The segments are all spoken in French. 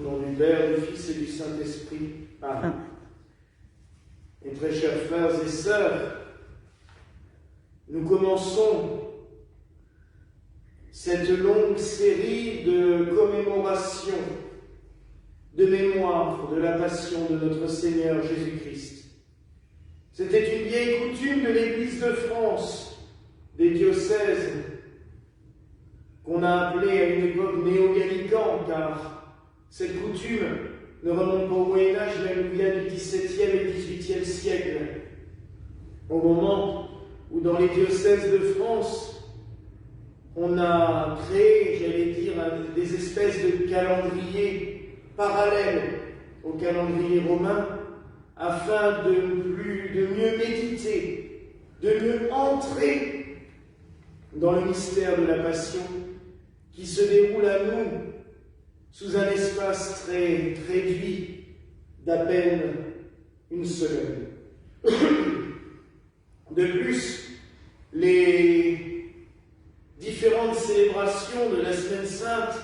Au nom du Père, du Fils et du Saint-Esprit. Amen. Mes très chers frères et sœurs, nous commençons cette longue série de commémorations, de mémoire de la passion de notre Seigneur Jésus-Christ. C'était une vieille coutume de l'Église de France, des diocèses, qu'on a appelée à une époque néo-gallican, car cette coutume ne remonte pas au Moyen-Âge, mais elle nous vient du XVIIe et XVIIIe siècle, au moment où dans les diocèses de France, on a créé, j'allais dire, des espèces de calendriers parallèles au calendrier romain, afin de mieux méditer, de mieux entrer dans le mystère de la Passion qui se déroule à nous sous un espace très réduit d'à peine une semaine. De plus, les différentes célébrations de la Semaine Sainte,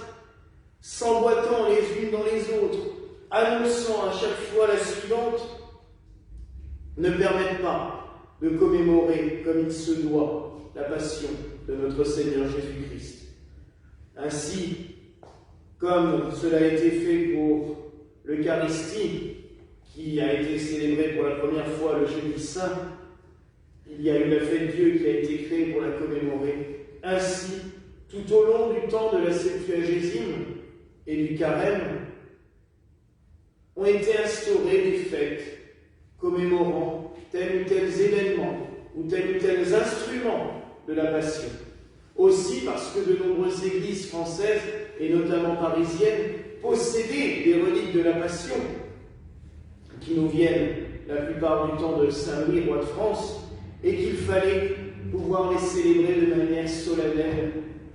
s'emboîtant les unes dans les autres, annonçant à chaque fois la suivante, ne permettent pas de commémorer comme il se doit la passion de notre Seigneur Jésus-Christ. Ainsi, comme cela a été fait pour l'Eucharistie, qui a été célébrée pour la première fois le jeudi saint, il y a eu la fête Dieu qui a été créée pour la commémorer. Ainsi, tout au long du temps de la Septuagésime et du Carême, ont été instaurées des fêtes commémorant tels ou tels événements ou tels instruments de la Passion. Aussi parce que de nombreuses églises françaises, et notamment parisiennes, possédaient des reliques de la Passion, qui nous viennent la plupart du temps de Saint-Louis, roi de France, et qu'il fallait pouvoir les célébrer de manière solennelle,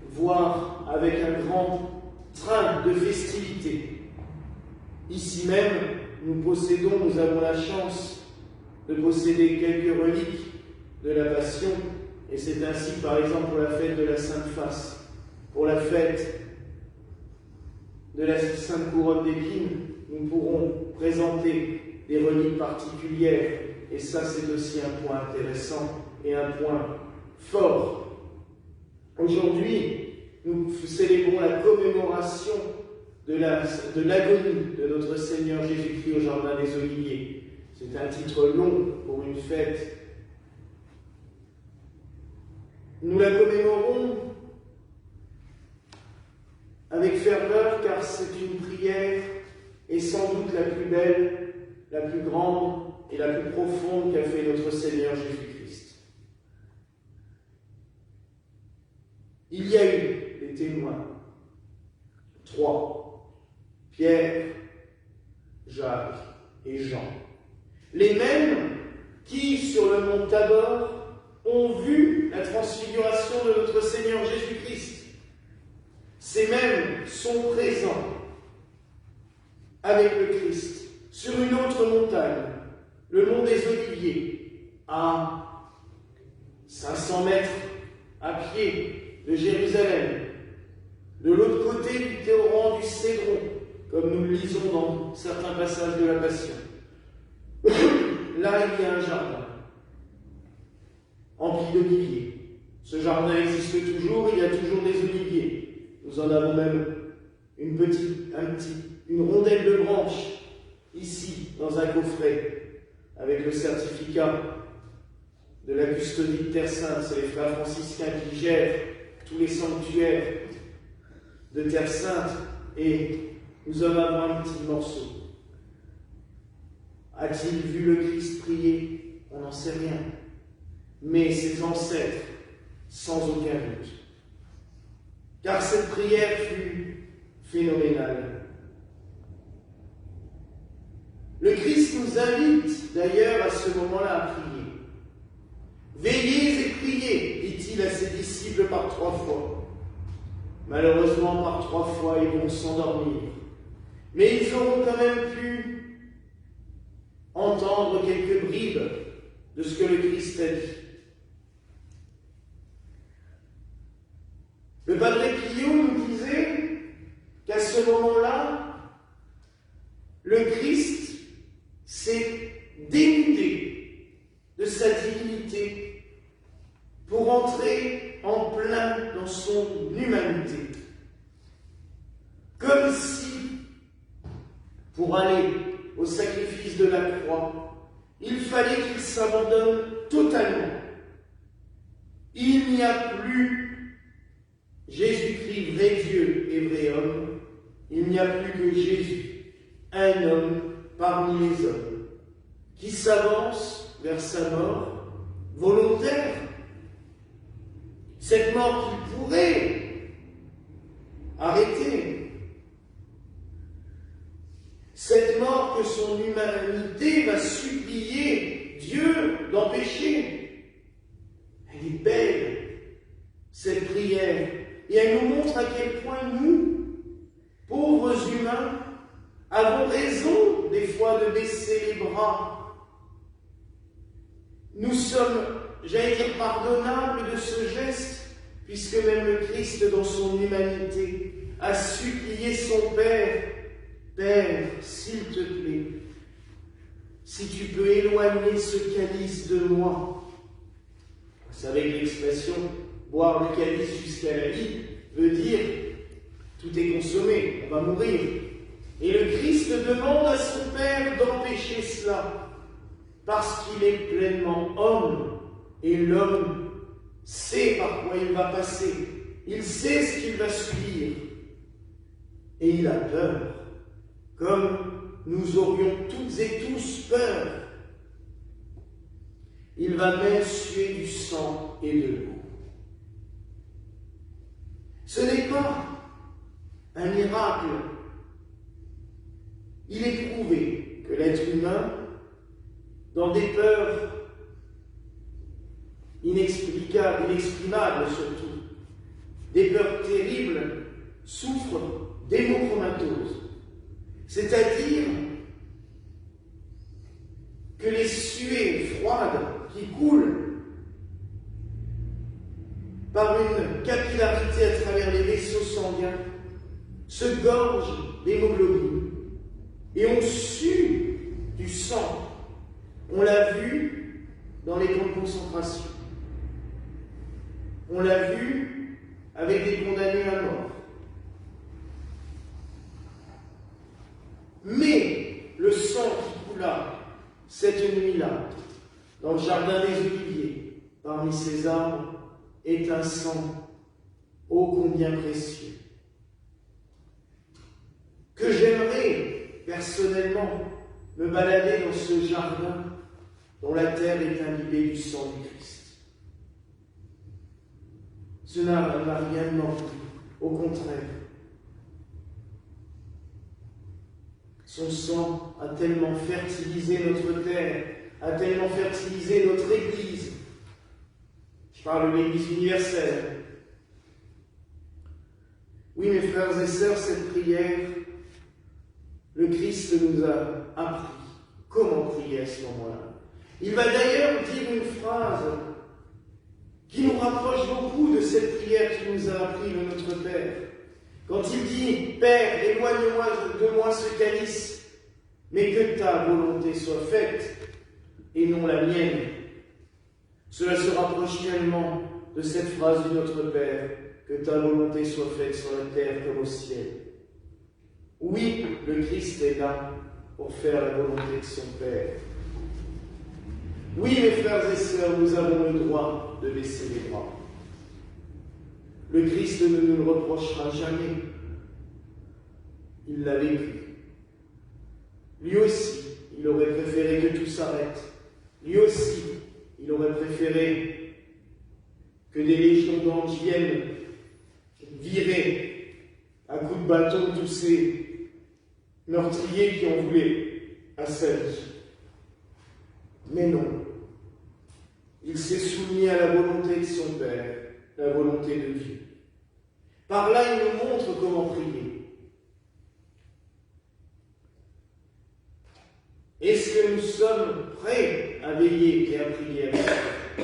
voire avec un grand train de festivités. Ici même, nous avons la chance de posséder quelques reliques de la Passion, et c'est ainsi par exemple pour la fête de la Sainte Face, pour la fête de la Sainte Couronne d'Épines, nous pourrons présenter des reliques particulières, et ça c'est aussi un point intéressant et un point fort. Aujourd'hui, nous célébrons la commémoration de l'agonie de notre Seigneur Jésus-Christ au Jardin des Oliviers. C'est un titre long pour une fête. Nous la commémorons avec ferveur, car c'est une prière, et sans doute la plus belle, la plus grande et la plus profonde qu'a fait notre Seigneur Jésus-Christ. Il y a eu des témoins, 3, Pierre, Jacques et Jean, les mêmes qui, sur le mont Tabor, ont vu la transfiguration de notre Seigneur Jésus-Christ. Ces mêmes sont présents avec le Christ sur une autre montagne, le mont des Oliviers, à 500 mètres à pied de Jérusalem, de l'autre côté du torrent du Cédron, comme nous le lisons dans certains passages de la Passion. Là, il y a un jardin empli d'oliviers. Ce jardin existe toujours, il y a toujours des oliviers. Nous en avons même une rondelle de branches ici, dans un coffret, avec le certificat de la custodie de Terre Sainte. C'est les frères franciscains qui gèrent tous les sanctuaires de Terre Sainte, et nous en avons un petit morceau. A-t-il vu le Christ prier? On n'en sait rien. Mais ses ancêtres, sans aucun doute. Car cette prière fut phénoménale. Le Christ nous invite d'ailleurs à ce moment-là à prier. Veillez et priez, dit-il à ses disciples par 3 fois. Malheureusement, par 3 fois, ils vont s'endormir. Mais ils auront quand même pu entendre quelques bribes de ce que le Christ a dit. Le Padre Pio nous disait qu'à ce moment-là, le Christ s'est dénudé de sa divinité pour entrer en plein dans son humanité. Comme si, pour aller au sacrifice de la croix, il fallait qu'il s'abandonne totalement. Il n'y a plus Jésus-Christ, vrai Dieu et vrai homme. Il n'y a plus que Jésus, un homme parmi les hommes, qui s'avance vers sa mort volontaire. Cette mort qu'il pourrait arrêter. Cette mort que son humanité va supplier Dieu d'empêcher. Elle est belle, cette prière, et elle nous montre à quel point nous, pauvres humains, avons raison des fois de baisser les bras. Nous sommes, j'allais dire, pardonnables de ce geste, puisque même le Christ, dans son humanité, a supplié son Père: Père, s'il te plaît, si tu peux éloigner ce calice de moi. Vous savez que l'expression « boire le calice jusqu'à la vie » veut dire « tout est consommé, on va mourir ». Et le Christ demande à son Père d'empêcher cela, parce qu'il est pleinement homme, et l'homme sait par quoi il va passer, il sait ce qu'il va subir, et il a peur, comme nous aurions toutes et tous peur. Il va même suer du sang et de l'eau. Ce n'est pas un miracle. Il est prouvé que l'être humain, dans des peurs inexplicables, inexprimables surtout, des peurs terribles, souffre d'hémochromatose. C'est-à-dire que les suées froides qui coulent par une capillarité à travers les vaisseaux sanguins se gorgent d'hémoglobine et on sue du sang. On l'a vu dans les camps de concentration. On l'a vu avec des condamnés à mort. Mais le sang qui coula cette nuit-là, dans le jardin des Oliviers, parmi ces arbres, est un sang ô combien précieux, que j'aimerais personnellement me balader dans ce jardin dont la terre est imbibée du sang du Christ. Ce n'a rien demandé, au contraire. Son sang a tellement fertilisé notre terre, a tellement fertilisé notre Église. Je parle de l'Église universelle. Oui, mes frères et sœurs, cette prière, le Christ nous a appris comment prier à ce moment-là. Il va d'ailleurs dire une phrase qui nous rapproche beaucoup de cette prière qu'il nous a appris de notre Père. Quand il dit « Père, éloigne-moi de moi ce calice, mais que ta volonté soit faite, et non la mienne. » Cela se rapproche tellement de cette phrase de notre Père, « Que ta volonté soit faite sur la terre comme au ciel. » Oui, le Christ est là pour faire la volonté de son Père. Oui, mes frères et sœurs, nous avons le droit de baisser les bras. Le Christ ne nous le reprochera jamais. Il l'a vécu. Lui aussi, il aurait préféré que tout s'arrête. Lui aussi, il aurait préféré que des légions d'anges viennent virer à coups de bâton tous ces meurtriers qui ont voulu à sa vie. Mais non. Il s'est soumis à la volonté de son Père, la volonté de Dieu. Par là, il nous montre comment prier. Est-ce que nous sommes prêts à veiller et à prier avec lui?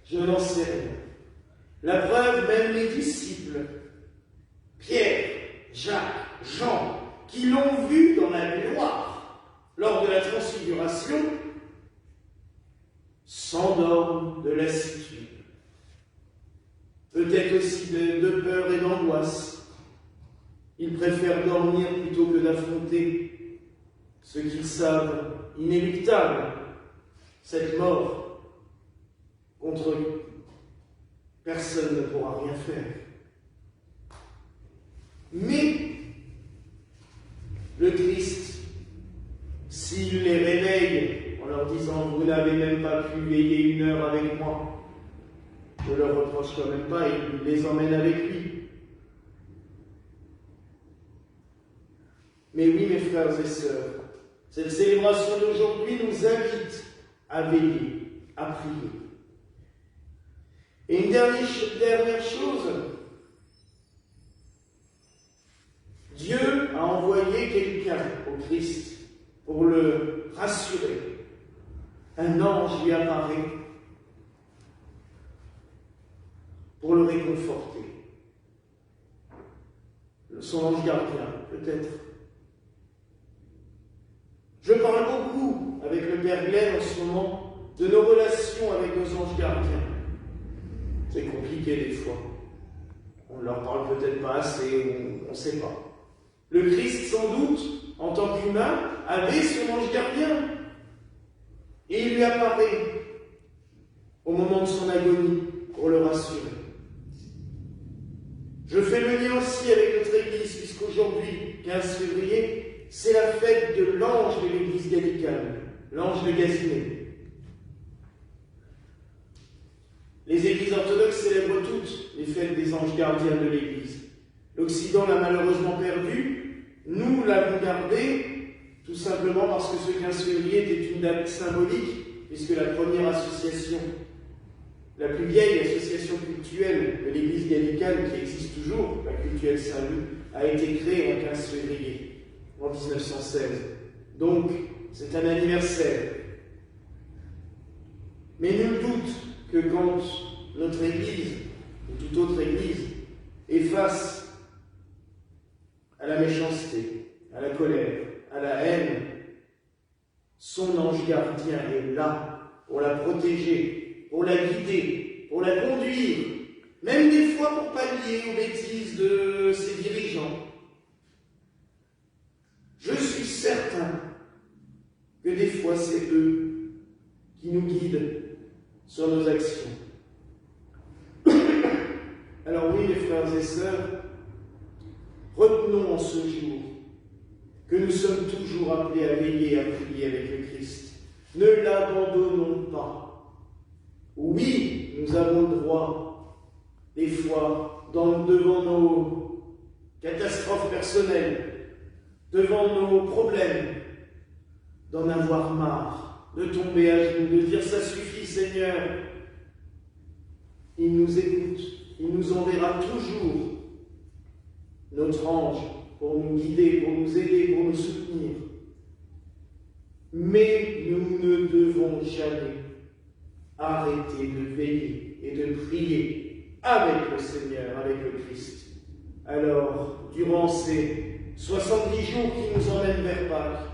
Je n'en sais rien. La preuve, même les disciples, Pierre, Jacques, Jean, qui l'ont vu dans la gloire, lors de la transfiguration, s'endorment de lassitude, peut-être aussi de peur et d'angoisse. Ils préfèrent dormir plutôt que d'affronter ce qu'ils savent inéluctable, cette mort contre qui personne ne pourra rien faire. Mais le Christ, s'il les réveille en leur disant « Vous n'avez même pas pu veiller 1 heure avec moi », je ne leur reproche quand même pas, il les emmène avec lui. Mais oui, mes frères et sœurs, cette célébration d'aujourd'hui nous invite à veiller, à prier. Et une dernière chose, Dieu a envoyé quelqu'un au Christ pour le rassurer. Un ange lui apparaît pour le réconforter. Son ange gardien, peut-être. Je parle beaucoup avec le Père Glenn en ce moment de nos relations avec nos anges gardiens. C'est compliqué des fois. On ne leur parle peut-être pas assez, on ne sait pas. Le Christ, sans doute, en tant qu'humain, avait son ange gardien. Et il lui apparaît au moment de son agonie pour le rassurer. Je fais le lien aussi avec notre Église, puisqu'aujourd'hui, 15 février, c'est la fête de l'ange de l'Église gallicane, l'ange de Gaziné. Les Églises orthodoxes célèbrent toutes les fêtes des anges gardiens de l'Église. L'Occident l'a malheureusement perdu, nous l'avons gardé, tout simplement parce que ce 15 février était une date symbolique, puisque la première association, la plus vieille association cultuelle de l'Église gallicane qui existe toujours, la cultuelle Saint-Loup, a été créée en 15 février, en 1916. Donc, c'est un anniversaire. Mais nul doute que quand notre Église, ou toute autre Église, est face à la méchanceté, à la colère, à la haine, son ange gardien est là pour la protéger, pour la guider, pour la conduire, même des fois pour pallier aux bêtises de ses dirigeants. Je suis certain que des fois c'est eux qui nous guident sur nos actions. Alors oui, mes frères et sœurs, retenons en ce jour que nous sommes toujours appelés à veiller, à prier avec le Christ. Ne l'abandonnons pas. Oui, nous avons le droit, des fois, devant nos catastrophes personnelles, devant nos problèmes, d'en avoir marre, de tomber à genoux, de dire « ça suffit Seigneur ». Il nous écoute, il nous enverra toujours notre ange pour nous guider, pour nous aider, pour nous soutenir. Mais nous ne devons jamais arrêter de veiller et de prier avec le Seigneur, avec le Christ. Alors, durant ces 70 jours qui nous emmènent vers Pâques,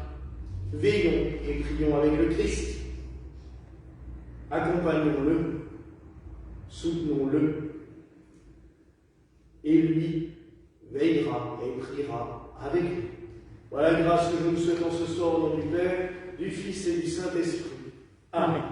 veillons et prions avec le Christ. Accompagnons-le, soutenons-le, et lui veillera et priera avec nous. Voilà la grâce que je vous souhaite en ce soir au nom du Père, du Fils et du Saint-Esprit. Amen.